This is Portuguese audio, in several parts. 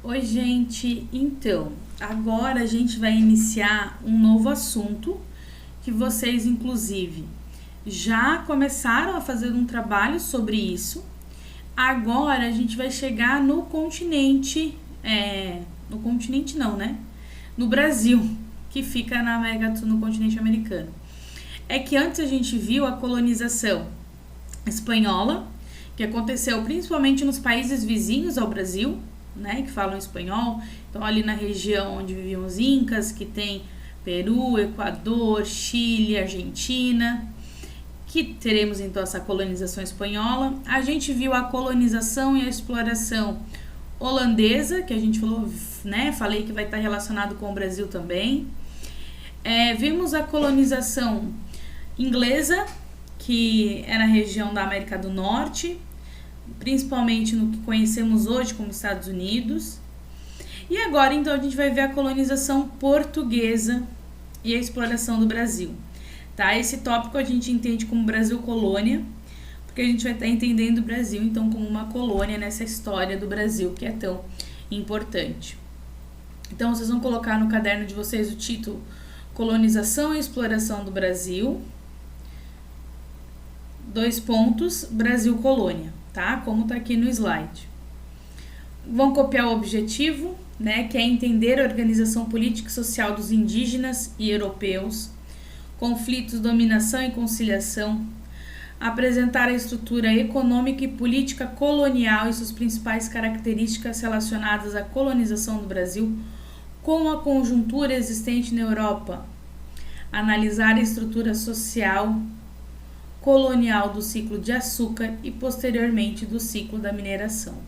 Oi, gente. Então, agora a gente vai iniciar um novo assunto que vocês, inclusive, já começaram a fazer um trabalho sobre isso. Agora a gente vai chegar no continente, no continente não, né? No Brasil, que fica na América do Sul, no continente americano. É que antes a gente viu a colonização espanhola, que aconteceu principalmente nos países vizinhos ao Brasil, né, que falam espanhol. Então, ali na região onde viviam os incas, que tem Peru, Equador, Chile, Argentina, que teremos então essa colonização espanhola. A gente viu a colonização e a exploração holandesa, que a gente falou, né, falei que vai estar relacionado com o Brasil também. Vimos a colonização inglesa, que é na região da América do Norte, principalmente no que conhecemos hoje como Estados Unidos. E agora, então, a gente vai ver a colonização portuguesa e a exploração do Brasil. Tá? Esse tópico a gente entende como Brasil colônia, porque a gente vai estar entendendo o Brasil, então, como uma colônia nessa história do Brasil, que é tão importante. Então, vocês vão colocar no caderno de vocês o título Colonização e Exploração do Brasil, : Brasil colônia. Tá? Como tá aqui no slide. Vão copiar o objetivo, né, que é entender a organização política e social dos indígenas e europeus, conflitos, dominação e conciliação, apresentar a estrutura econômica e política colonial e suas principais características relacionadas à colonização do Brasil com a conjuntura existente na Europa, analisar a estrutura social colonial do ciclo de açúcar e posteriormente do ciclo da mineração,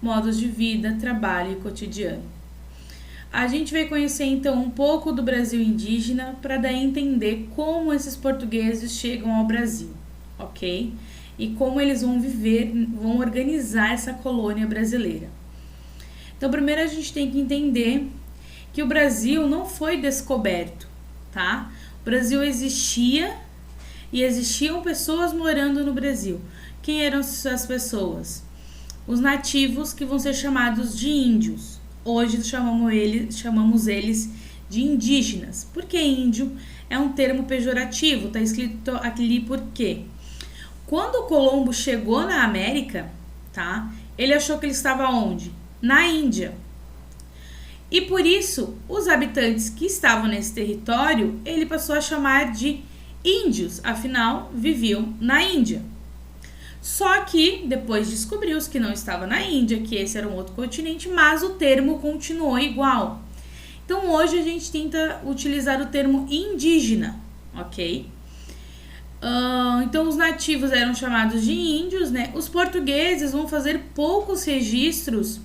modos de vida, trabalho e cotidiano. A gente vai conhecer então um pouco do Brasil indígena para daí entender como esses portugueses chegam ao Brasil, ok? E como eles vão viver, vão organizar essa colônia brasileira. Então, primeiro a gente tem que entender que o Brasil não foi descoberto, tá? O Brasil existia e existiam pessoas morando no Brasil. Quem eram essas pessoas? Os nativos, que vão ser chamados de índios. Hoje chamamos eles de indígenas. Por que índio? É um termo pejorativo, está escrito aqui por quê? Quando Colombo chegou na América, tá? Ele achou que ele estava onde? Na Índia. E por isso, os habitantes que estavam nesse território, ele passou a chamar de índios, afinal, viviam na Índia. Só que depois descobriu-se que não estava na Índia, que esse era um outro continente, mas o termo continuou igual. Então, hoje a gente tenta utilizar o termo indígena, ok? Então, os nativos eram chamados de índios, né? Os portugueses vão fazer poucos registros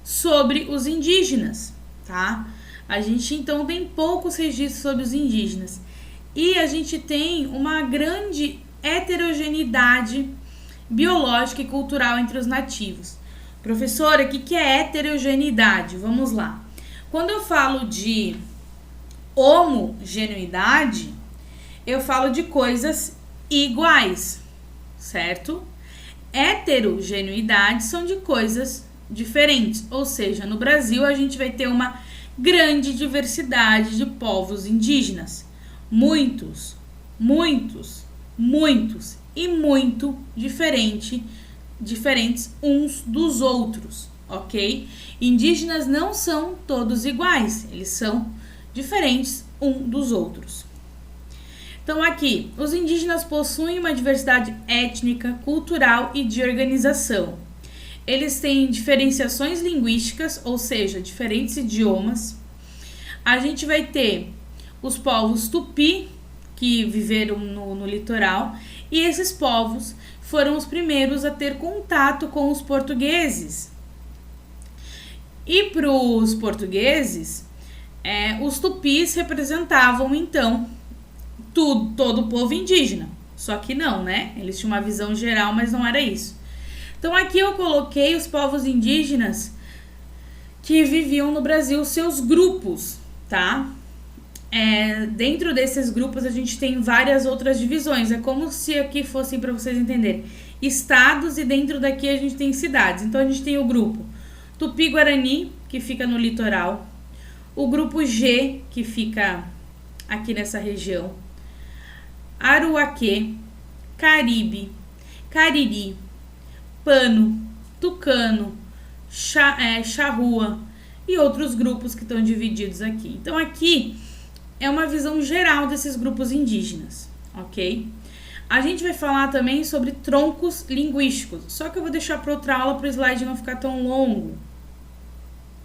sobre os indígenas, tá? A gente, então, tem poucos registros sobre os indígenas. E a gente tem uma grande heterogeneidade biológica e cultural entre os nativos. Professora, o que é heterogeneidade? Vamos lá. Quando eu falo de homogeneidade, eu falo de coisas iguais, certo? Heterogeneidade são de coisas diferentes, ou seja, no Brasil a gente vai ter uma grande diversidade de povos indígenas. Muitos e muito diferentes uns dos outros, ok? Indígenas não são todos iguais, eles são diferentes um dos outros. Então aqui, os indígenas possuem uma diversidade étnica, cultural e de organização. Eles têm diferenciações linguísticas, ou seja, diferentes idiomas. A gente vai ter os povos tupi, que viveram no litoral, e esses povos foram os primeiros a ter contato com os portugueses. E para os portugueses, os tupis representavam, então, todo o povo indígena. Só que não, né? Eles tinham uma visão geral, mas não era isso. Então, aqui eu coloquei os povos indígenas que viviam no Brasil, seus grupos, tá? Dentro desses grupos a gente tem várias outras divisões. É como se aqui fossem, para vocês entenderem, estados, e dentro daqui a gente tem cidades. Então a gente tem o grupo Tupi-Guarani, que fica no litoral, o grupo G, que fica aqui nessa região, Aruaquê, Caribe, Cariri, Pano, Tucano, Charrua e outros grupos que estão divididos aqui. Então aqui é uma visão geral desses grupos indígenas, ok? A gente vai falar também sobre troncos linguísticos, só que eu vou deixar para outra aula para o slide não ficar tão longo,